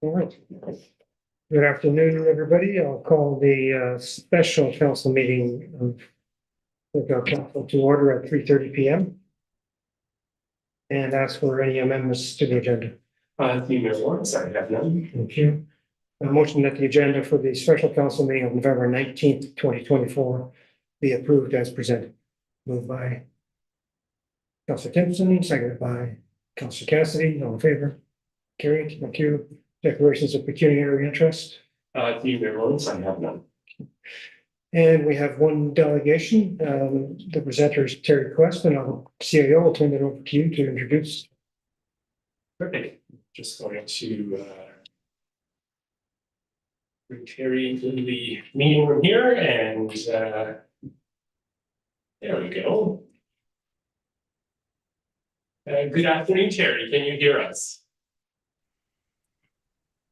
All right. Good afternoon, everybody. I'll call the special council meeting of the council to order at 3:30 p.m. and ask for any amendments to the agenda. The Mayor Lawrence, I have none. Thank you. A motion that the agenda for the special council meeting of November 19th, 2024 be approved as presented. Moved by Councilor Timpson, seconded by Councilor Cassidy. All in favor? Carried. Thank you. Declarations of pecuniary interest. The Mayor Lawrence, I have none. And we have one delegation. The presenter is Terry Quest, and I'll CAO will turn it over to you to introduce. Perfect. Just going to bring Terry into the meeting room here, and there we go. Good afternoon, Terry. Can you hear us?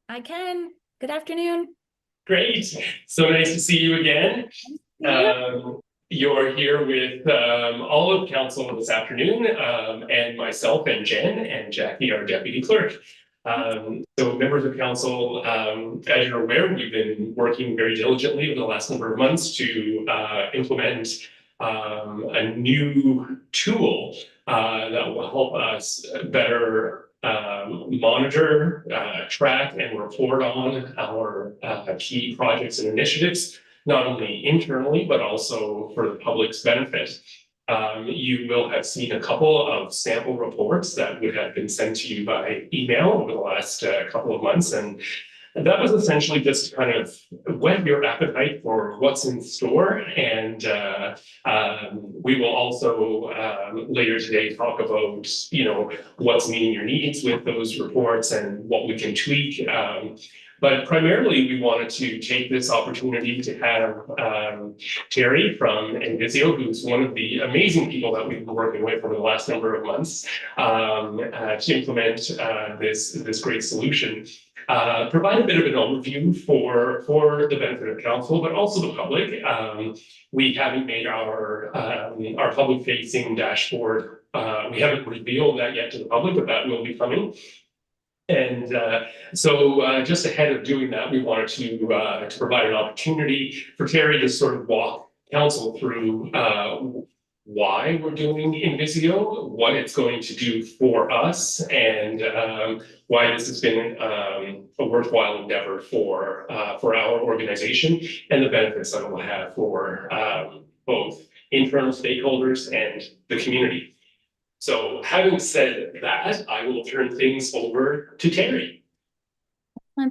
I can. Good afternoon. Great. So nice to see you again. You're here with all of council this afternoon, and myself and Jen and Jackie, our deputy clerk. So members of council, as you're aware, we've been working very diligently over the last number of months to implement a new tool that will help us better monitor, track, and report on our key projects and initiatives, not only internally, but also for the public's benefit. You will have seen a couple of sample reports that would have been sent to you by email over the last couple of months. And that was essentially just to kind of whet your appetite for what's in store. And we will also later today talk about, what's meeting your needs with those reports and what we can tweak. But primarily, we wanted to take this opportunity to have Terry from Envisio, who's one of the amazing people that we've been working with over the last number of months, to implement this great solution. Provide a bit of an overview for the benefit of council, but also the public. We haven't made our public-facing dashboard. We haven't revealed that yet to the public, but that will be coming. And so just ahead of doing that, we wanted to provide an opportunity for Terry to sort of walk council through why we're doing Envisio, what it's going to do for us, and why this has been a worthwhile endeavor for our organization, and the benefits that it will have for both internal stakeholders and the community. So having said that, I will turn things over to Terry.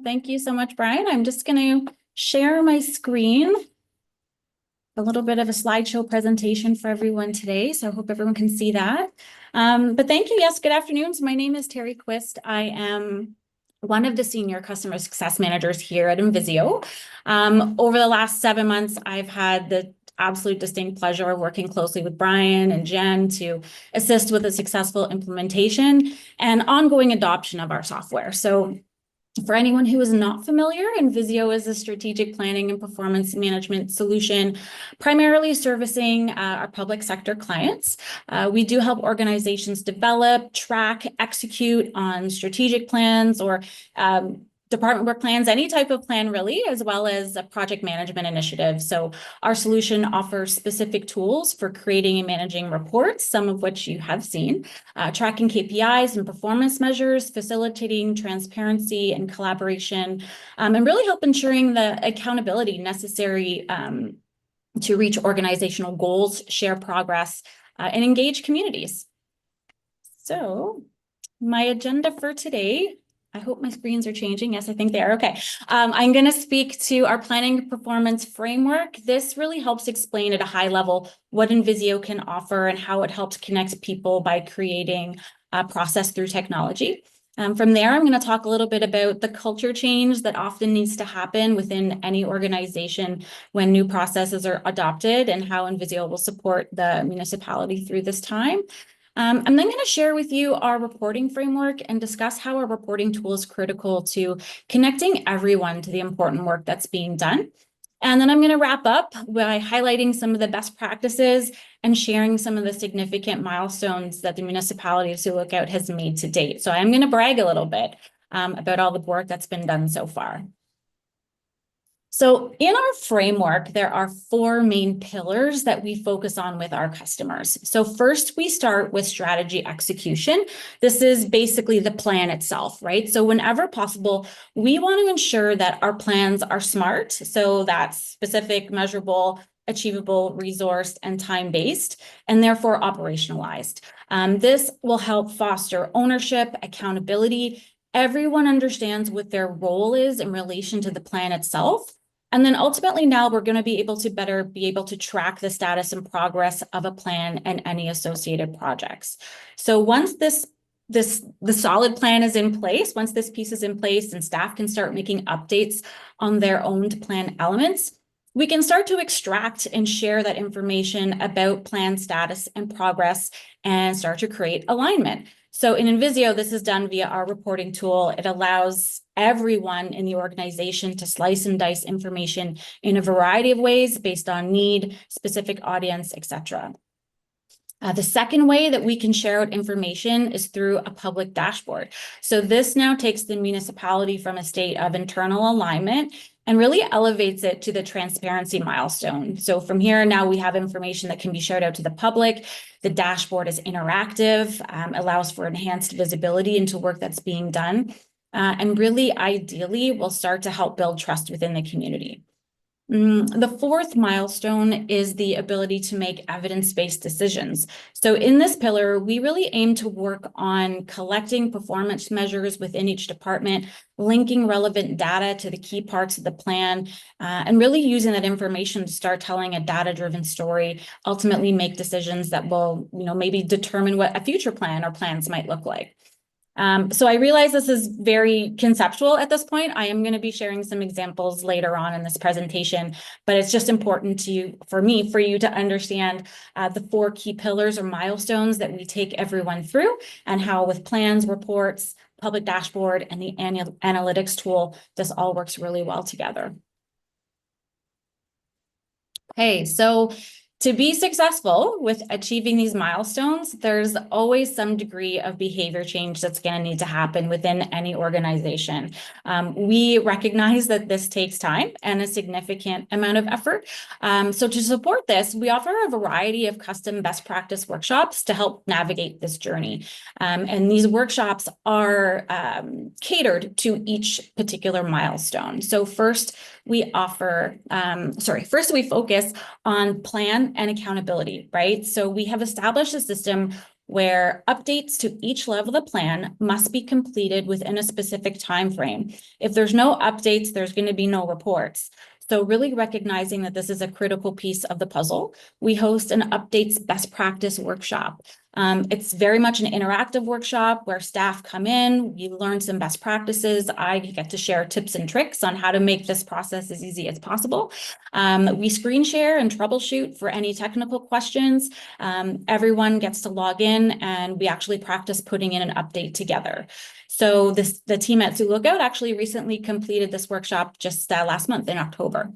Thank you so much, Brian. I'm just going to share my screen. A little bit of a slideshow presentation for everyone today, so I hope everyone can see that. But thank you. Yes, good afternoon. So my name is Terry Quist. I am one of the senior customer success managers here at Envisio. Over the last 7 months, I've had the absolute distinct pleasure of working closely with Brian and Jen to assist with the successful implementation and ongoing adoption of our software. So for anyone who is not familiar, Envisio is a strategic planning and performance management solution, primarily servicing our public sector clients. We do help organizations develop, track, execute on strategic plans or department work plans, any type of plan really, as well as a project management initiative. So our solution offers specific tools for creating and managing reports, some of which you have seen, tracking KPIs and performance measures, facilitating transparency and collaboration, and really help ensuring the accountability necessary to reach organizational goals, share progress, and engage communities. So my agenda for today, I hope my screens are changing. Yes, I think they are. Okay. I'm going to speak to our planning performance framework. This really helps explain at a high level what Envisio can offer and how it helps connect people by creating a process through technology. From there, I'm going to talk a little bit about the culture change that often needs to happen within any organization when new processes are adopted and how Envisio will support the municipality through this time. I'm then going to share with you our reporting framework and discuss how our reporting tool is critical to connecting everyone to the important work that's being done. And then I'm going to wrap up by highlighting some of the best practices and sharing some of the significant milestones that the municipality of Sioux has made to date. So I'm going to brag a little bit. about all the work that's been done so far. So in our framework, there are 4 main pillars that we focus on with our customers. So first, we start with strategy execution. This is basically the plan itself, right? So whenever possible, we want to ensure that our plans are SMART. So that's specific, measurable, achievable, resourced, and time-based, and therefore operationalized. This will help foster ownership, accountability. Everyone understands what their role is in relation to the plan itself. And then ultimately now we're going to be able to track the status and progress of a plan and any associated projects. So once the solid plan is in place, once this piece is in place and staff can start making updates on their owned plan elements, we can start to extract and share that information about plan status and progress and start to create alignment. So in Invisio, this is done via our reporting tool. It allows everyone in the organization to slice and dice information in a variety of ways based on need, specific audience, etc. The second way that we can share out information is through a public dashboard. So this now takes the municipality from a state of internal alignment and really elevates it to the transparency milestone. So from here, now we have information that can be shared out to the public. The dashboard is interactive, allows for enhanced visibility into work that's being done, and really ideally will start to help build trust within the community. The 4th milestone is the ability to make evidence-based decisions. So in this pillar, we really aim to work on collecting performance measures within each department, linking relevant data to the key parts of the plan, and really using that information to start telling a data-driven story, ultimately make decisions that will, maybe determine what a future plan or plans might look like. So I realize this is very conceptual at this point. I am going to be sharing some examples later on in this presentation, but it's just important for you to understand the 4 key pillars or milestones that we take everyone through, and how with plans, reports, public dashboard, and the analytics tool, this all works really well together. Okay, so to be successful with achieving these milestones, there's always some degree of behavior change that's going to need to happen within any organization. We recognize that this takes time and a significant amount of effort. So to support this, we offer a variety of custom best practice workshops to help navigate this journey. And these workshops are catered to each particular milestone. So first we focus on plan and accountability, right? So we have established a system where updates to each level of the plan must be completed within a specific time frame. If there's no updates, there's going to be no reports. So really recognizing that this is a critical piece of the puzzle, we host an updates best practice workshop. It's very much an interactive workshop where staff come in, we learn some best practices. I get to share tips and tricks on how to make this process as easy as possible. We screen share and troubleshoot for any technical questions. Everyone gets to log in and we actually practice putting in an update together. So the team at Sioux Lookout actually recently completed this workshop just last month in October.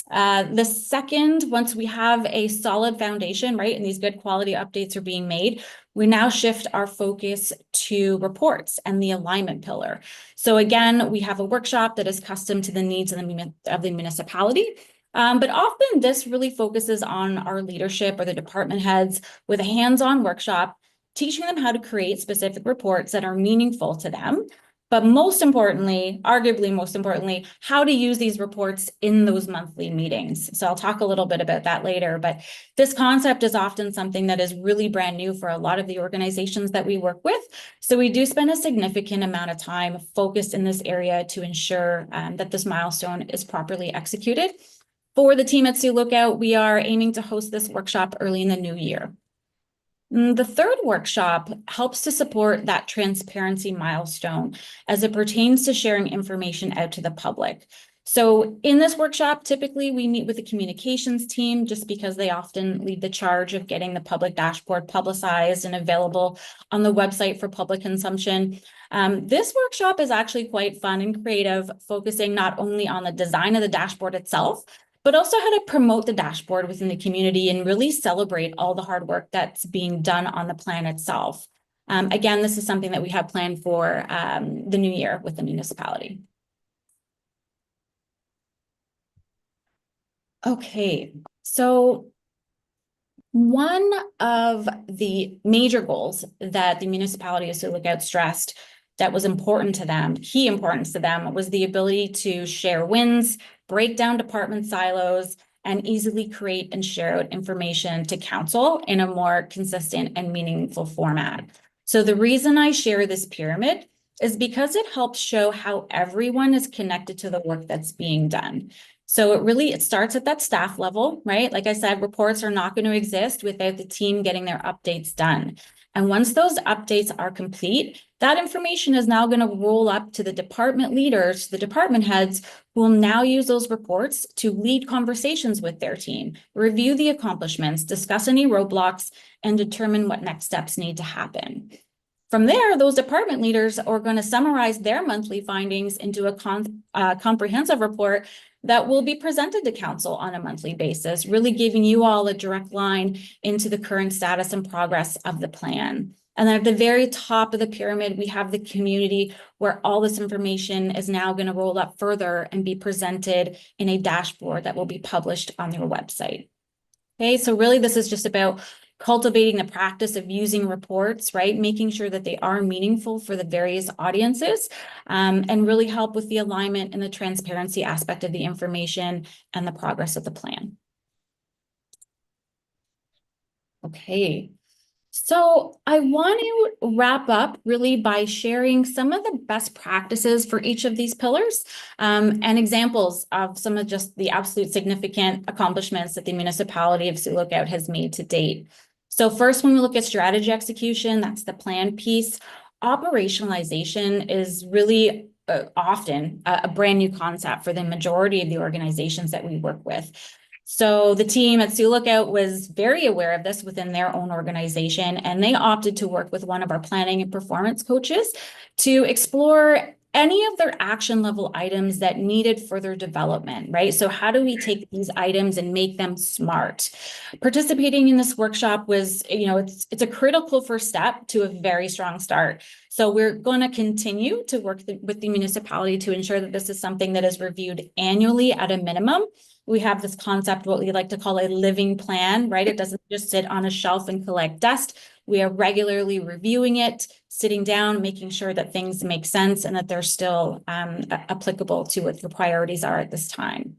The second, once we have a solid foundation, right, and these good quality updates are being made, we now shift our focus to reports and the alignment pillar. So again, we have a workshop that is custom to the needs of the municipality. But often this really focuses on our leadership or the department heads with a hands-on workshop, teaching them how to create specific reports that are meaningful to them. But most importantly, arguably most importantly, how to use these reports in those monthly meetings. So I'll talk a little bit about that later, but this concept is often something that is really brand new for a lot of the organizations that we work with. So we do spend a significant amount of time focused in this area to ensure that this milestone is properly executed. For the team at Sioux Lookout, we are aiming to host this workshop early in the new year. The third workshop helps to support that transparency milestone as it pertains to sharing information out to the public. So in this workshop, typically we meet with the communications team just because they often lead the charge of getting the public dashboard publicized and available on the website for public consumption. This workshop is actually quite fun and creative, focusing not only on the design of the dashboard itself, but also how to promote the dashboard within the community and really celebrate all the hard work that's being done on the plan itself. Again, this is something that we have planned for the new year with the municipality. Okay, so one of the major goals that the municipality of Sioux Lookout stressed that was important to them, key importance to them, was the ability to share wins, break down department silos, and easily create and share out information to council in a more consistent and meaningful format. So the reason I share this pyramid is because it helps show how everyone is connected to the work that's being done. So it starts at that staff level, right? Like I said, reports are not going to exist without the team getting their updates done. And once those updates are complete, that information is now going to roll up to the department leaders, the department heads, who will now use those reports to lead conversations with their team, review the accomplishments, discuss any roadblocks, and determine what next steps need to happen. From there, those department leaders are going to summarize their monthly findings into a comprehensive report that will be presented to council on a monthly basis, really giving you all a direct line into the current status and progress of the plan. And then at the very top of the pyramid, we have the community where all this information is now going to roll up further and be presented in a dashboard that will be published on their website. Okay, so really this is just about cultivating the practice of using reports, right? Making sure that they are meaningful for the various audiences, and really help with the alignment and the transparency aspect of the information and the progress of the plan. Okay. So I want to wrap up really by sharing some of the best practices for each of these pillars, and examples of some of just the absolute significant accomplishments that the municipality of Sioux Lookout has made to date. So first, when we look at strategy execution, that's the plan piece. Operationalization is really often a brand new concept for the majority of the organizations that we work with. So the team at Sioux Lookout was very aware of this within their own organization, and they opted to work with one of our planning and performance coaches to explore any of their action level items that needed further development, right? So how do we take these items and make them smart? Participating in this workshop was, it's a critical first step to a very strong start. So we're going to continue to work with the municipality to ensure that this is something that is reviewed annually at a minimum. We have this concept, what we like to call a living plan, right? It doesn't just sit on a shelf and collect dust. We are regularly reviewing it, sitting down, making sure that things make sense and that they're still applicable to what your priorities are at this time.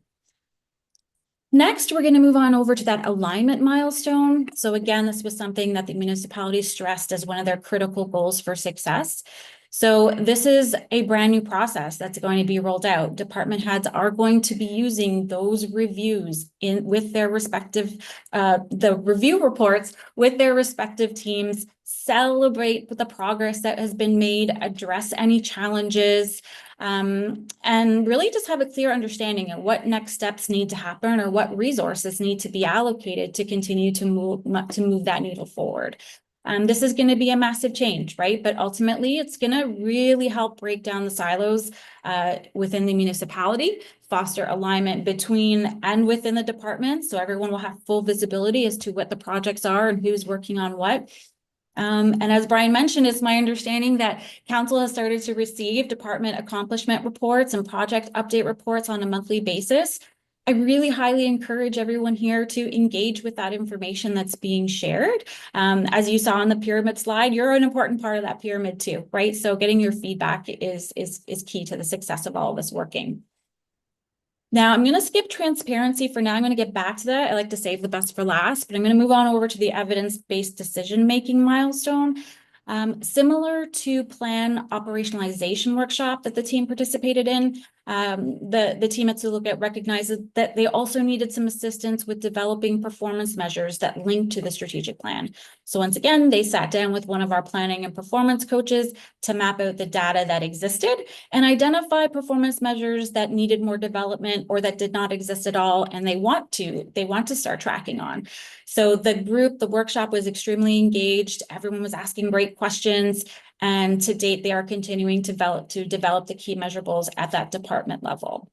Next, we're going to move on over to that alignment milestone. So again, this was something that the municipality stressed as one of their critical goals for success. So this is a brand new process that's going to be rolled out. Department heads are going to be using those reviews with their respective, the review reports with their respective teams, celebrate the progress that has been made, address any challenges, and really just have a clear understanding of what next steps need to happen or what resources need to be allocated to continue to move that needle forward. This is going to be a massive change, right? But ultimately, it's going to really help break down the silos within the municipality, foster alignment between and within the department, so everyone will have full visibility as to what the projects are and who's working on what. And as Brian mentioned, it's my understanding that council has started to receive department accomplishment reports and project update reports on a monthly basis. I really highly encourage everyone here to engage with that information that's being shared. As you saw on the pyramid slide, you're an important part of that pyramid too, right? So getting your feedback is key to the success of all of this working. Now, I'm going to skip transparency for now. I'm going to get back to that. I like to save the best for last, but I'm going to move on over to the evidence-based decision-making milestone. Similar to plan operationalization workshop that the team participated in, the team at Sioux Lookout recognized that they also needed some assistance with developing performance measures that link to the strategic plan. So once again, they sat down with one of our planning and performance coaches to map out the data that existed and identify performance measures that needed more development or that did not exist at all, and they want to start tracking on. So the workshop was extremely engaged. Everyone was asking great questions. And to date, they are continuing to develop the key measurables at that department level.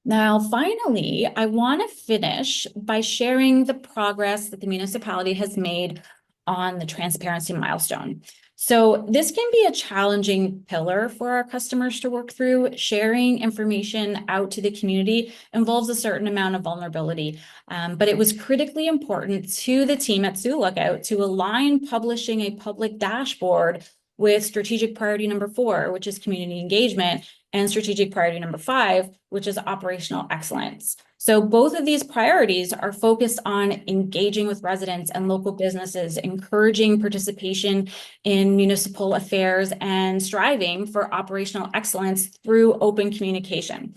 Now, finally, I want to finish by sharing the progress that the municipality has made on the transparency milestone. So this can be a challenging pillar for our customers to work through. Sharing information out to the community involves a certain amount of vulnerability, but it was critically important to the team at Sioux Lookout to align publishing a public dashboard with strategic priority number 4, which is community engagement, and strategic priority number 5, which is operational excellence. So both of these priorities are focused on engaging with residents and local businesses, encouraging participation in municipal affairs, and striving for operational excellence through open communication.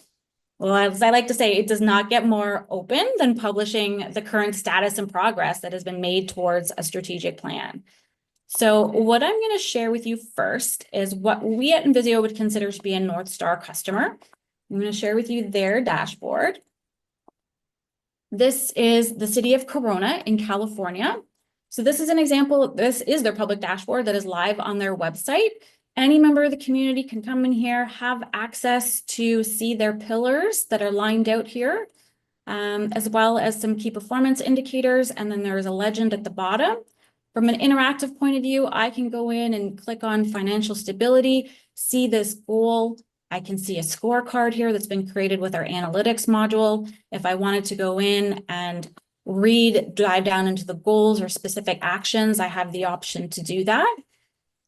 Well, as I like to say, it does not get more open than publishing the current status and progress that has been made towards a strategic plan. So what I'm going to share with you first is what we at Invisio would consider to be a North Star customer. I'm going to share with you their dashboard. This is the city of Corona in California. So this is an example. This is their public dashboard that is live on their website. Any member of the community can come in here, have access to see their pillars that are lined out here, as well as some key performance indicators. And then there is a legend at the bottom. From an interactive point of view, I can go in and click on financial stability, see this goal. I can see a scorecard here that's been created with our analytics module. If I wanted to go in and dive down into the goals or specific actions, I have the option to do that.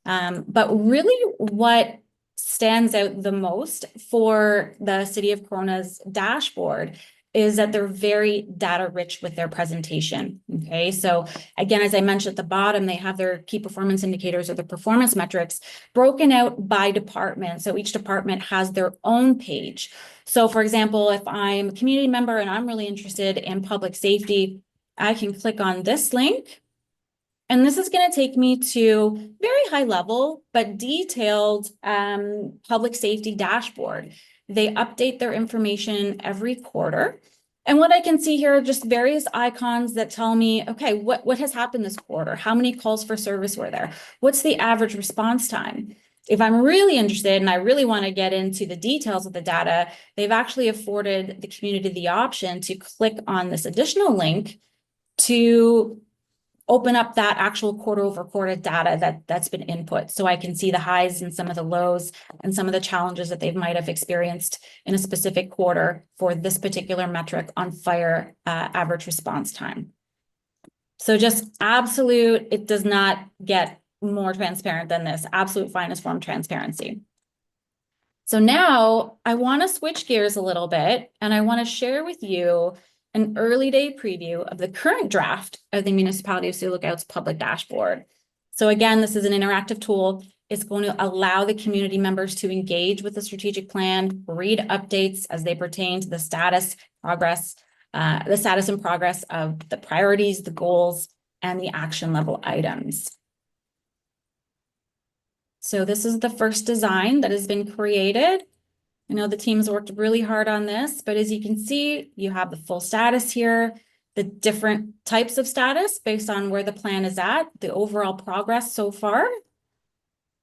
But really what stands out the most for the City of Corona's dashboard is that they're very data rich with their presentation. Okay, so again, as I mentioned at the bottom, they have their key performance indicators or the performance metrics broken out by department. So each department has their own page. So for example, if I'm a community member and I'm really interested in public safety, I can click on this link. And this is going to take me to very high level, but detailed public safety dashboard. They update their information every quarter. And what I can see here are just various icons that tell me, okay, what has happened this quarter? How many calls for service were there? What's the average response time? If I'm really interested and I really want to get into the details of the data, they've actually afforded the community the option to click on this additional link to open up that actual quarter over quarter data that's been input. So I can see the highs and some of the lows and some of the challenges that they might have experienced in a specific quarter for this particular metric on fire average response time. So just absolute, it does not get more transparent than this, absolute finest form transparency. So now I want to switch gears a little bit and I want to share with you an early day preview of the current draft of the Municipality of Sioux Lookout's public dashboard. So again, this is an interactive tool. It's going to allow the community members to engage with the strategic plan, read updates as they pertain to the status and progress of the priorities, the goals, and the action level items. So this is the first design that has been created. I know the team has worked really hard on this, but as you can see, you have the full status here, the different types of status based on where the plan is at, the overall progress so far.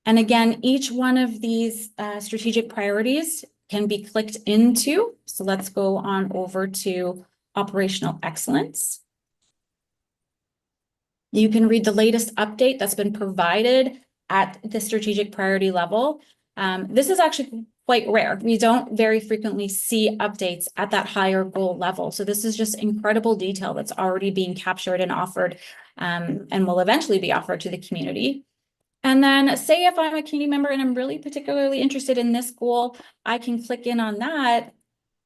And again, each one of these strategic priorities can be clicked into. So let's go on over to operational excellence. You can read the latest update that's been provided at the strategic priority level. This is actually quite rare. We don't very frequently see updates at that higher goal level. So this is just incredible detail that's already being captured and offered and will eventually be offered to the community. And then say if I'm a community member and I'm really particularly interested in this goal, I can click in on that.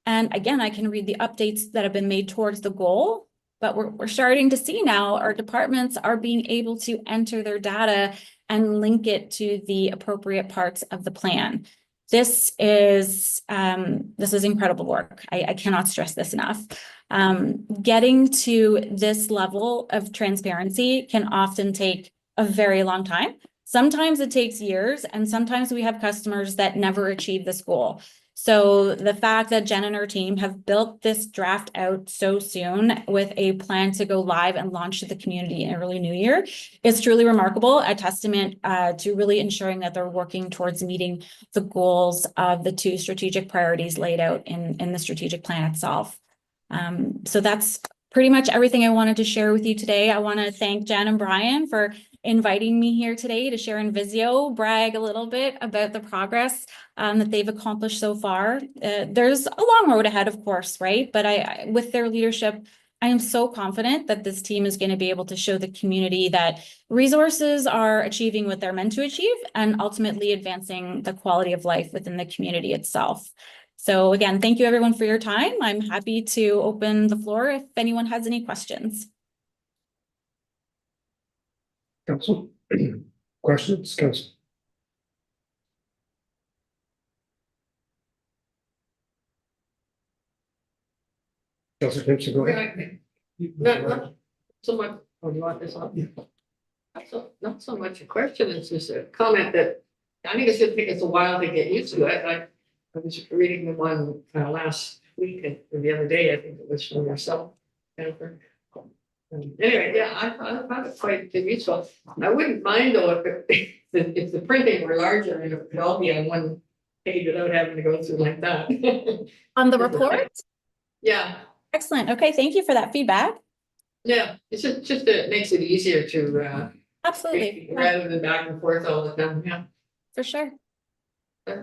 And again, I can read the updates that have been made towards the goal. But we're starting to see now our departments are being able to enter their data and link it to the appropriate parts of the plan. This is incredible work. I cannot stress this enough. Getting to this level of transparency can often take a very long time. Sometimes it takes years, and sometimes we have customers that never achieve this goal. So the fact that Jen and her team have built this draft out so soon with a plan to go live and launch to the community in early new year is truly remarkable, a testament to really ensuring that they're working towards meeting the goals of the 2 strategic priorities laid out in the strategic plan itself. So that's pretty much everything I wanted to share with you today. I want to thank Jen and Brian for inviting me here today to share in Visio, brag a little bit about the progress that they've accomplished so far. There's a long road ahead, of course, right? But with their leadership, I am so confident that this team is going to be able to show the community that resources are achieving what they're meant to achieve and ultimately advancing the quality of life within the community itself. So again, thank you everyone for your time. I'm happy to open the floor if anyone has any questions. Council, questions, council? Councilor Timpson, go ahead. Not so much, oh, you want this on? Yeah. Not so much a question, it's just a comment that I think it's just take us a while to get used to it. I was reading the one last week and the other day, I think it was from yourself, Jennifer. Anyway, yeah, I found it quite useful. I wouldn't mind though if the printing were larger and it could all be on one page without having to go through like that. On the report? Yeah. Excellent. Okay, thank you for that feedback. Yeah, it's just it makes it easier to Absolutely. rather than back and forth all the time, yeah. For sure.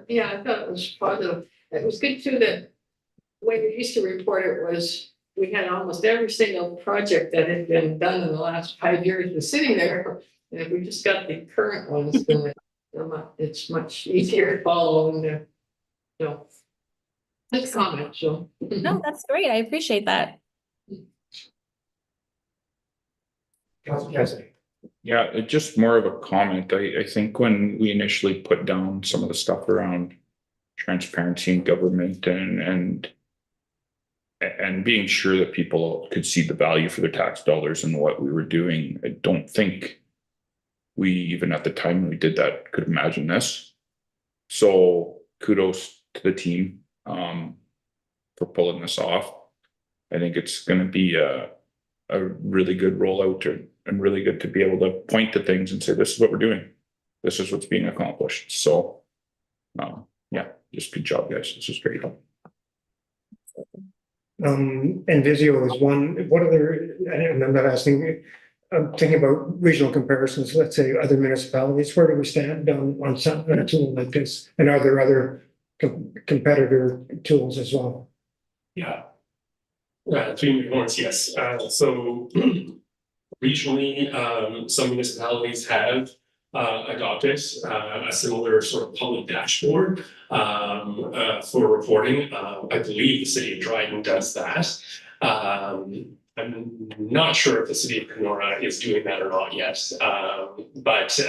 Yeah, I thought it was positive. It was good too that when we used to report it was, we had almost every single project that had been done in the last 5 years was sitting there. And if we just got the current ones, then it's much easier to follow and so. Just comment, so. No, that's great. I appreciate that. Councilor Cassidy. Yeah, just more of a comment. I think when we initially put down some of the stuff around transparency in government and being sure that people could see the value for their tax dollars and what we were doing, I don't think we, even at the time we did that, could imagine this. So kudos to the team for pulling this off. I think it's going to be a really good rollout and really good to be able to point to things and say, this is what we're doing. This is what's being accomplished. So yeah, just good job, guys. This is great. And Visio is one, what other, and I'm not asking, I'm thinking about regional comparisons, let's say other municipalities, where do we stand on some a tool like this? And are there other competitor tools as well? Yeah. 3 million horns, yes. So regionally, some municipalities have adopted a similar sort of public dashboard for reporting. I believe the city of Dryden does that. I'm not sure if the city of Kenora is doing that or not yet, but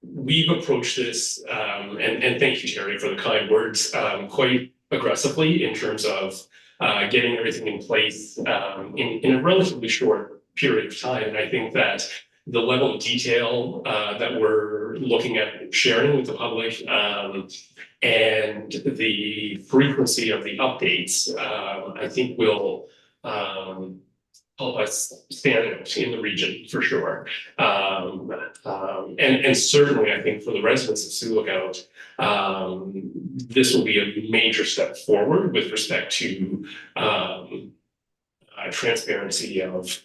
we've approached this, and thank you, Terry, for the kind words, quite aggressively in terms of getting everything in place in a relatively short period of time. And I think that the level of detail that we're looking at sharing with the public and the frequency of the updates, I think will help us stand out in the region for sure. And certainly I think for the residents of Sioux Lookout, this will be a major step forward with respect to transparency of,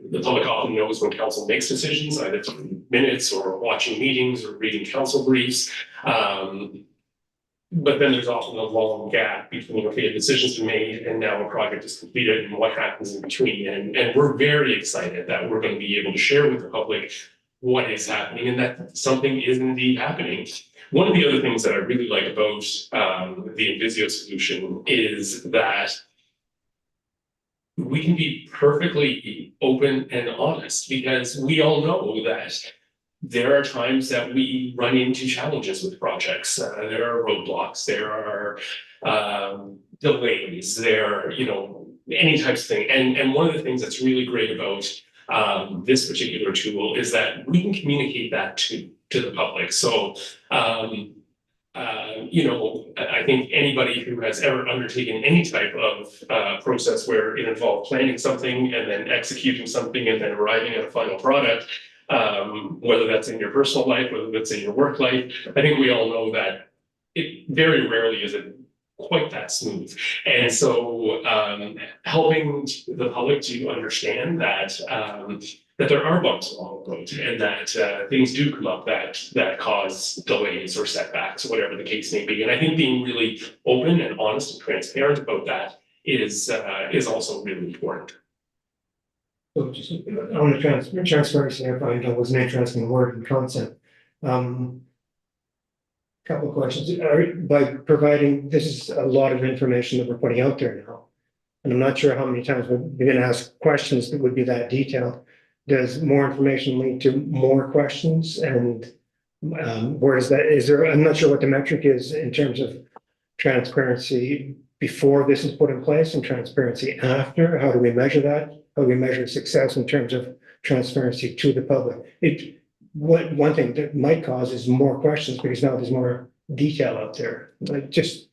the public often knows when council makes decisions, either through minutes or watching meetings or reading council briefs. But then there's often a long gap between, okay, a decision's been made and now a project is completed and what happens in between. And we're very excited that we're going to be able to share with the public what is happening and that something is indeed happening. One of the other things that I really like about the Invisio solution is that we can be perfectly open and honest because we all know that there are times that we run into challenges with projects. There are roadblocks, there are delays, there are, any types of thing. And one of the things that's really great about this particular tool is that we can communicate that to the public. So, I think anybody who has ever undertaken any type of process where it involved planning something and then executing something and then arriving at a final product, whether that's in your personal life, whether that's in your work life, I think we all know that it very rarely is it quite that smooth. And so helping the public to understand that that there are bumps along the road and that things do come up that cause delays or setbacks, whatever the case may be. And I think being really open and honest and transparent about that is also really important. So just on the transparency, I find that was an interesting word and concept. Couple of questions. By providing, this is a lot of information that we're putting out there now. And I'm not sure how many times we're going to ask questions that would be that detailed. Does more information lead to more questions? And where is that? Is there, I'm not sure what the metric is in terms of transparency before this is put in place and transparency after. How do we measure that? How do we measure success in terms of transparency to the public? One thing that might cause is more questions because now there's more detail out there. Like just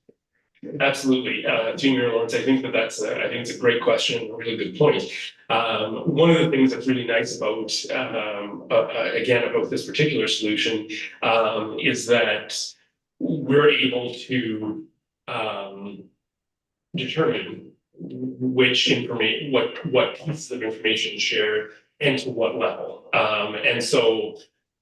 absolutely, Junior Lawrence. I think that's I think it's a great question, a really good point. One of the things that's really nice about again about this particular solution is that we're able to determine which information, what pieces of information share and to what level. And so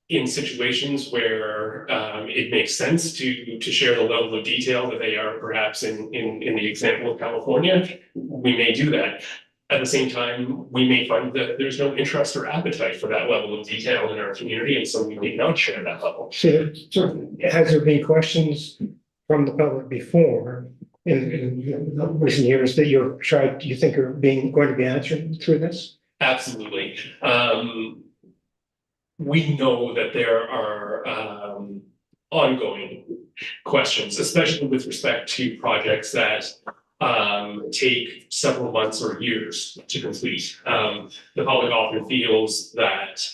in situations where it makes sense to share the level of detail that they are perhaps in the example of California, we may do that. At the same time, we may find that there's no interest or appetite for that level of detail in our community, and so we may not share that level. so has there been questions from the public before in recent years that you've tried, you think are going to be answered through this? Absolutely. We know that there are ongoing questions, especially with respect to projects that take several months or years to complete. The public often feels that,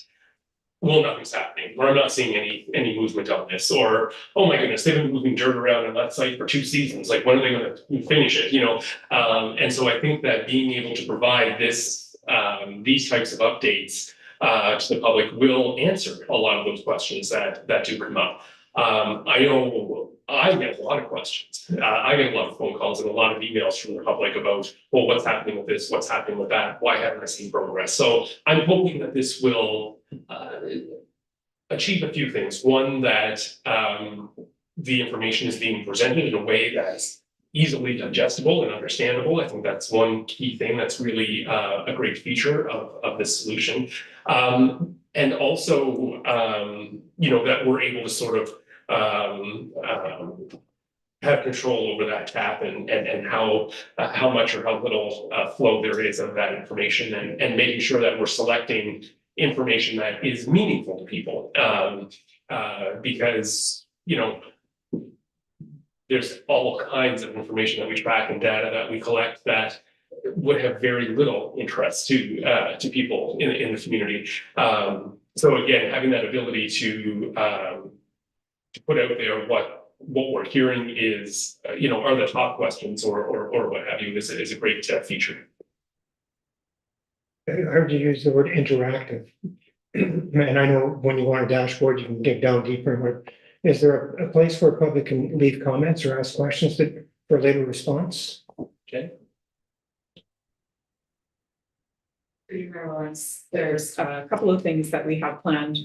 well, nothing's happening, or I'm not seeing any movement on this, or, oh my goodness, they've been moving dirt around on that site for 2 seasons. Like, when are they going to finish it? You know, and so I think that being able to provide this, these types of updates to the public will answer a lot of those questions that do come up. I know I get a lot of questions. I get a lot of phone calls and a lot of emails from the public about, well, what's happening with this? What's happening with that? Why haven't I seen progress? So I'm hoping that this will achieve a few things. One, that the information is being presented in a way that's easily digestible and understandable. I think that's one key thing that's really a great feature of this solution. And also, you know, that we're able to sort of have control over that tap and how much or how little flow there is of that information, and making sure that we're selecting information that is meaningful to people. Because, you know, there's all kinds of information that we track and data that we collect that would have very little interest to people in the community. So again, having that ability to put out there what we're hearing is, you know, are the top questions or what have you, is a great feature. I heard you use the word interactive. And I know when you want a dashboard, you can dig down deeper. But is there a place where public can leave comments or ask questions for later response? Okay. There's a couple of things that we have planned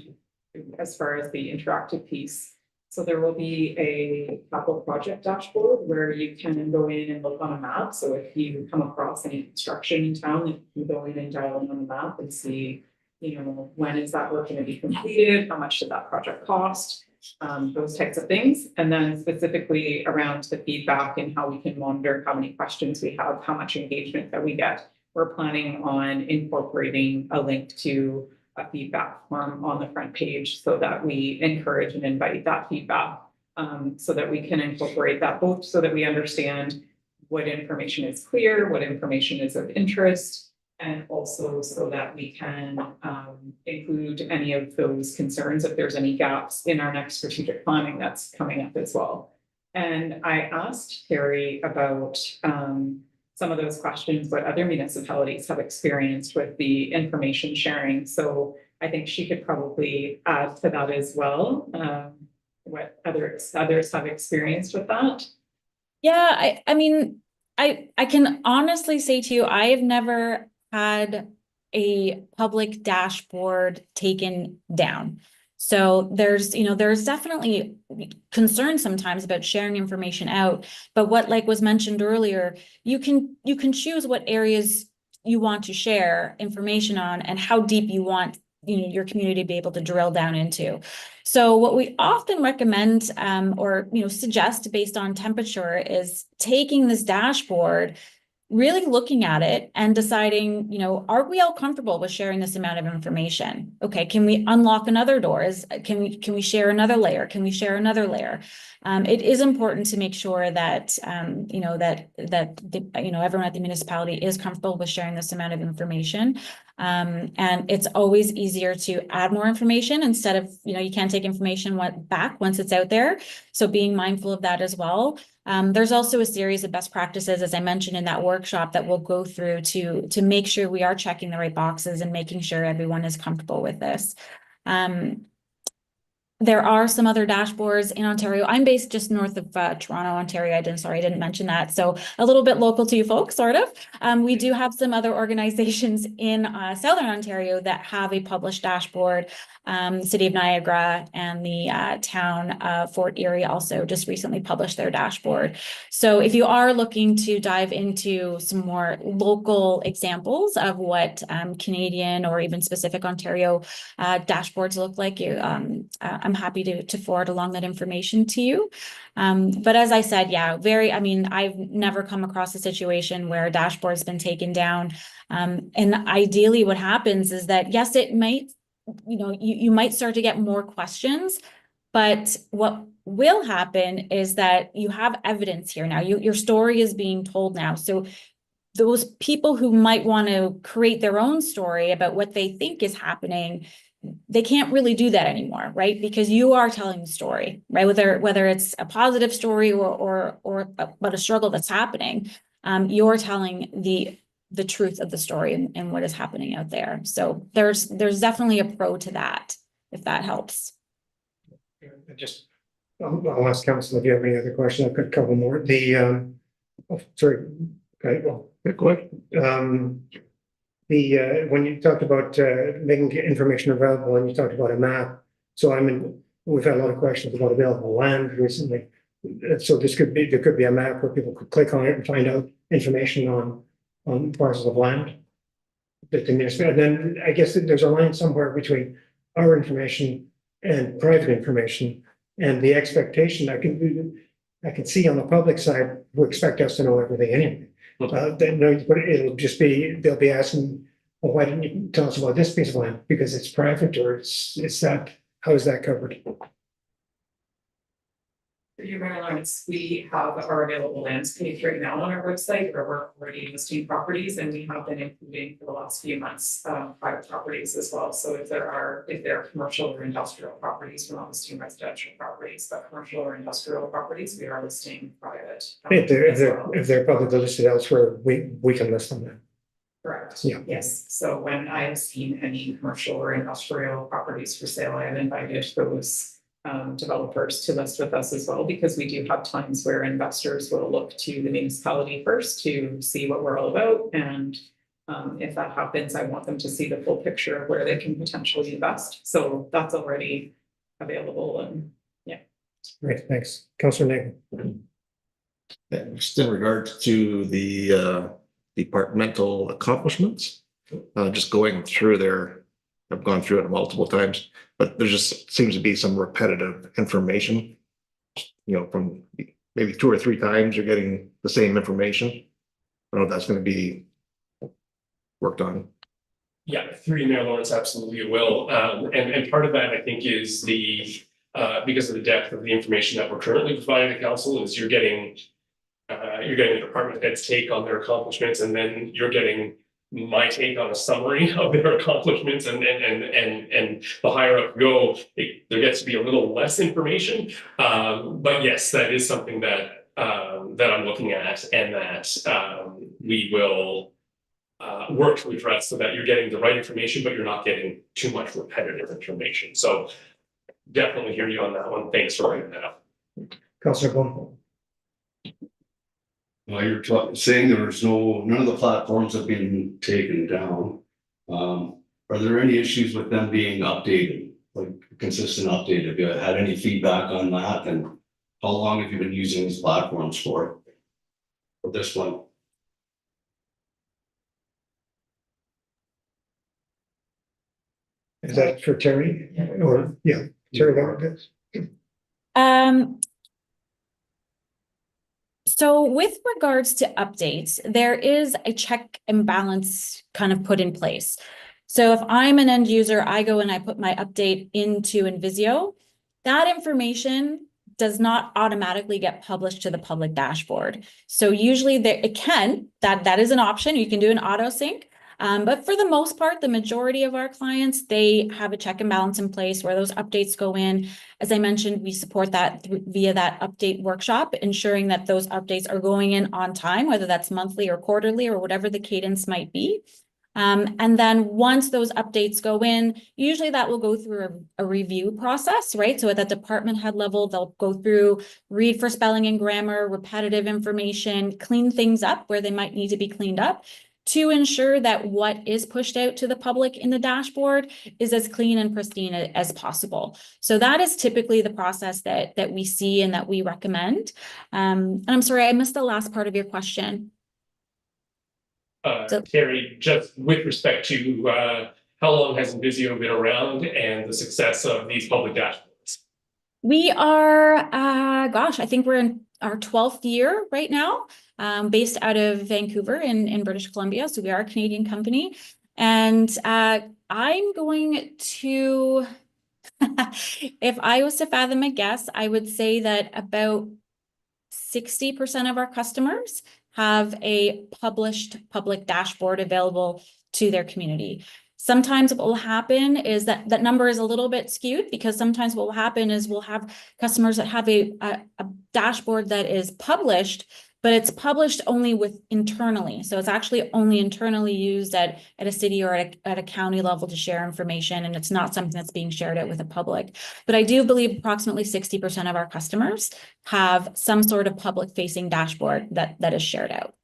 as far as the interactive piece. So there will be a capital project dashboard where you can go in and look on a map. So if you come across any construction in town, you can go in and dial in on the map and see, you know, when is that work going to be completed? How much did that project cost? Those types of things. And then specifically around the feedback and how we can monitor how many questions we have, how much engagement that we get. We're planning on incorporating a link to a feedback form on the front page so that we encourage and invite that feedback, so that we can incorporate that both so that we understand what information is clear, what information is of interest, and also so that we can include any of those concerns if there's any gaps in our next strategic planning that's coming up as well. And I asked Terry about some of those questions, what other municipalities have experienced with the information sharing. So I think she could probably add to that as well, what others have experienced with that. Yeah, I mean, I can honestly say to you, I have never had a public dashboard taken down. So there's definitely concern sometimes about sharing information out, but what like was mentioned earlier, you can choose what areas you want to share information on and how deep you want, your community to be able to drill down into. So what we often recommend or suggest based on temperature is taking this dashboard, really looking at it and deciding, are we all comfortable with sharing this amount of information? Okay, can we unlock another door? Can we share another layer? Can we share another layer? It is important to make sure that everyone at the municipality is comfortable with sharing this amount of information. And it's always easier to add more information instead of, you can't take information back once it's out there. So being mindful of that as well. There's also a series of best practices, as I mentioned in that workshop, that we'll go through to make sure we are checking the right boxes and making sure everyone is comfortable with this. There are some other dashboards in Ontario. I'm based just north of Toronto, Ontario. I didn't mention that. So a little bit local to you folks, sort of. We do have some other organizations in Southern Ontario that have a published dashboard. City of Niagara and the town of Fort Erie also just recently published their dashboard. So if you are looking to dive into some more local examples of what Canadian or even specific Ontario dashboards look like, I'm happy to forward along that information to you. But as I said, yeah, I've never come across a situation where a dashboard's been taken down. And ideally what happens is that, yes, it might, you might start to get more questions, but what will happen is that you have evidence here now. Your story is being told now. So those people who might want to create their own story about what they think is happening, they can't really do that anymore, right? Because you are telling the story, right? Whether it's a positive story or about a struggle that's happening, you're telling the truth of the story and what is happening out there. So there's definitely a pro to that, if that helps. I'll ask council if you have any other questions. I've got a couple more. Sorry. Okay, well, go ahead. When you talked about making information available and you talked about a map, so we've had a lot of questions about available land recently. So there could be a map where people could click on it and find out information on parcels of land. And then I guess that there's a line somewhere between our information and private information, and the expectation I can see on the public side who expect us to know everything anyway. It'll just be, they'll be asking, well, why didn't you tell us about this piece of land? Because it's private, or it's that, how is that covered? For your Lawrence, we have our available lands page right now on our website where we're already listing properties, and we have been including for the last few months private properties as well. So if there are commercial or industrial properties, we're not listing residential properties, but commercial or industrial properties, we are listing private. If they're publicly listed elsewhere, we can list them there. Correct. Yeah. Yes. So when I have seen any commercial or industrial properties for sale, I have invited those developers to list with us as well, because we do have times where investors will look to the municipality first to see what we're all about. And if that happens, I want them to see the full picture of where they can potentially invest. So that's already available. And yeah. Great, thanks. Councillor Nagel. Just in regards to the departmental accomplishments, just going through there, I've gone through it multiple times, but there just seems to be some repetitive information. From maybe 2 or 3 times you're getting the same information. I don't know if that's going to be worked on. Yeah, through Mayor Lawrence, absolutely it will. And part of that, I think, is because of the depth of the information that we're currently providing to council, is you're getting the department head's take on their accomplishments, and then you're getting my take on a summary of their accomplishments, and the higher up you go, there gets to be a little less information. But yes, that is something that I'm looking at, and that we will work to address, so that you're getting the right information, but you're not getting too much repetitive information. So definitely hear you on that one. Thanks for bringing that up. Councillor Boone. Saying there's none of the platforms have been taken down. Are there any issues with them being updated, like consistent update? Have you had any feedback on that? And how long have you been using these platforms for? For this one? Is that for Terry? Or, yeah, Terry, that is. So with regards to updates, there is a check and balance kind of put in place. So if I'm an end user, I go and I put my update into Invisio, that information does not automatically get published to the public dashboard. So usually that is an option. You can do an auto sync. But for the most part, the majority of our clients, they have a check and balance in place where those updates go in. As I mentioned, we support that via that update workshop, ensuring that those updates are going in on time, whether that's monthly or quarterly or whatever the cadence might be. And then once those updates go in, usually that will go through a review process, right? So at the department head level, they'll go through, read for spelling and grammar, repetitive information, clean things up where they might need to be cleaned up, to ensure that what is pushed out to the public in the dashboard is as clean and pristine as possible. So that is typically the process that we see and that we recommend. And I'm sorry, I missed the last part of your question. Terry, just with respect to how long has Invisio been around and the success of these public dashboards? We are, I think we're in our 12th year right now, based out of Vancouver in British Columbia. So we are a Canadian company. And I'm going to, if I was to fathom a guess, I would say that about 60% of our customers have a published public dashboard available to their community. Sometimes what will happen is that number is a little bit skewed, because sometimes what will happen is we'll have customers that have a dashboard that is published, but it's published only internally. So it's actually only internally used at a city or at a county level to share information, and it's not something that's being shared out with the public. But I do believe approximately 60% of our customers have some sort of public facing dashboard that is shared out.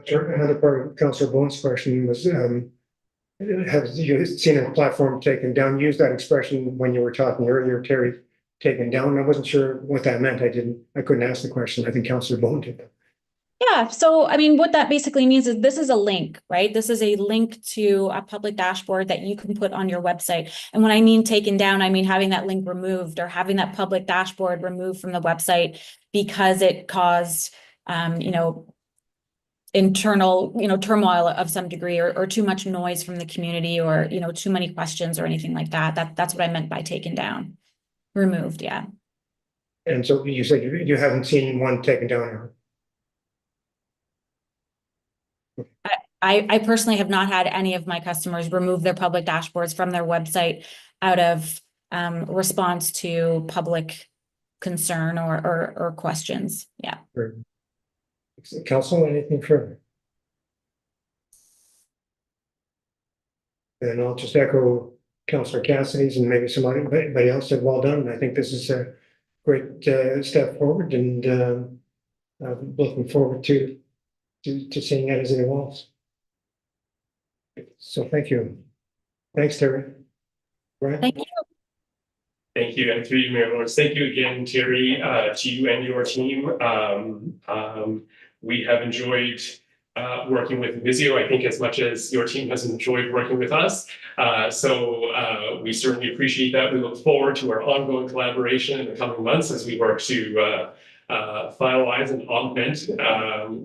Sure. Another part of Councillor Bowen's question was, have you seen a platform taken down? Use that expression when you were talking earlier, Terry, taken down. I wasn't sure what that meant. I couldn't ask the question. I think Councillor Bowen did. Yeah, so I mean, what that basically means is this is a link, right? This is a link to a public dashboard that you can put on your website. And when I mean taken down, I mean having that link removed or having that public dashboard removed from the website because it caused, internal, turmoil of some degree, or too much noise from the community, or, too many questions or anything like that. That's what I meant by taken down, removed. Yeah. And so you said you haven't seen one taken down. I personally have not had any of my customers remove their public dashboards from their website out of response to public concern or questions. Yeah. Council, anything further? And I'll just echo Councillor Cassidy's, and maybe anybody else said well done. I think this is a great step forward, and I'm looking forward to seeing it as it evolves. So thank you. Thanks, Terry. Brian? Thank you. Thank you, and through you, Mayor Lawrence. Thank you again, Terry, to you and your team. We have enjoyed working with Invisio, I think, as much as your team has enjoyed working with us. So we certainly appreciate that. We look forward to our ongoing collaboration in the coming months as we work to finalize and augment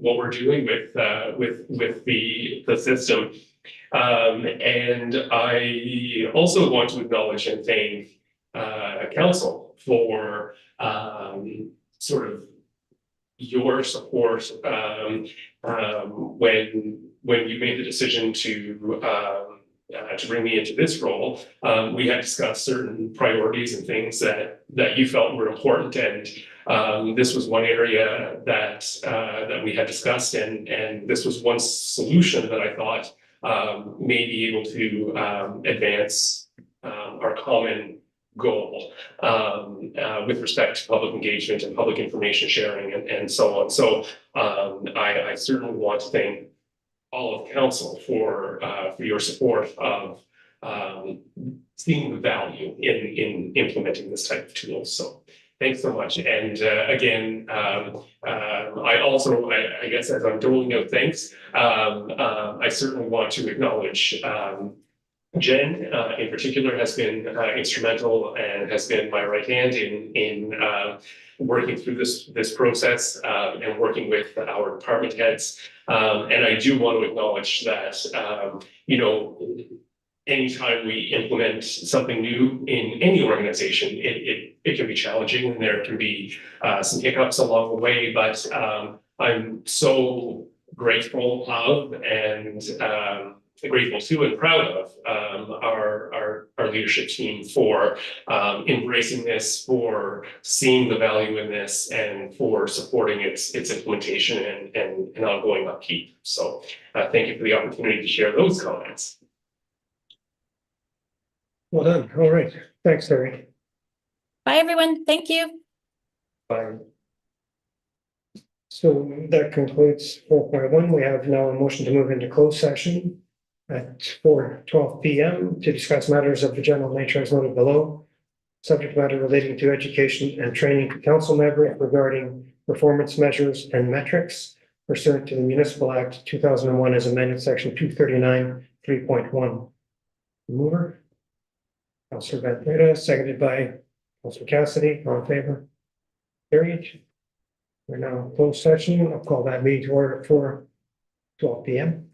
what we're doing with the system. And I also want to acknowledge and thank Council for sort of your support when you made the decision to bring me into this role. We had discussed certain priorities and things that you felt were important, and this was one area that we had discussed, and this was one solution that I thought may be able to advance our common goal with respect to public engagement and public information sharing and so on. So I certainly want to thank all of council for your support of seeing the value in implementing this type of tool. So thanks so much. And again, I also, I guess as I'm doling out thanks, I certainly want to acknowledge Jen in particular has been instrumental and has been my right hand in working through this process and working with our department heads. And I do want to acknowledge that, you know, anytime we implement something new in any organization, it can be challenging and there can be some hiccups along the way, but I'm so grateful of and grateful to and proud of our leadership team for embracing this, for seeing the value in this, and for supporting its implementation and ongoing upkeep. So thank you for the opportunity to share those comments. Well done. All right. Thanks, Terry. Bye, everyone. Thank you. Bye. So that concludes 4.1. We have now a motion to move into closed session at 4:12 p.m. to discuss matters of the general nature as noted below. Subject matter relating to education and training to council members regarding performance measures and metrics pursuant to the Municipal Act 2001 as amended section 239 3.1. Mover. Councillor Van Breda, seconded by Councillor Cassidy. All in favor? Carried. We're now in closed session. I'll call that meeting to order at 4:12 p.m.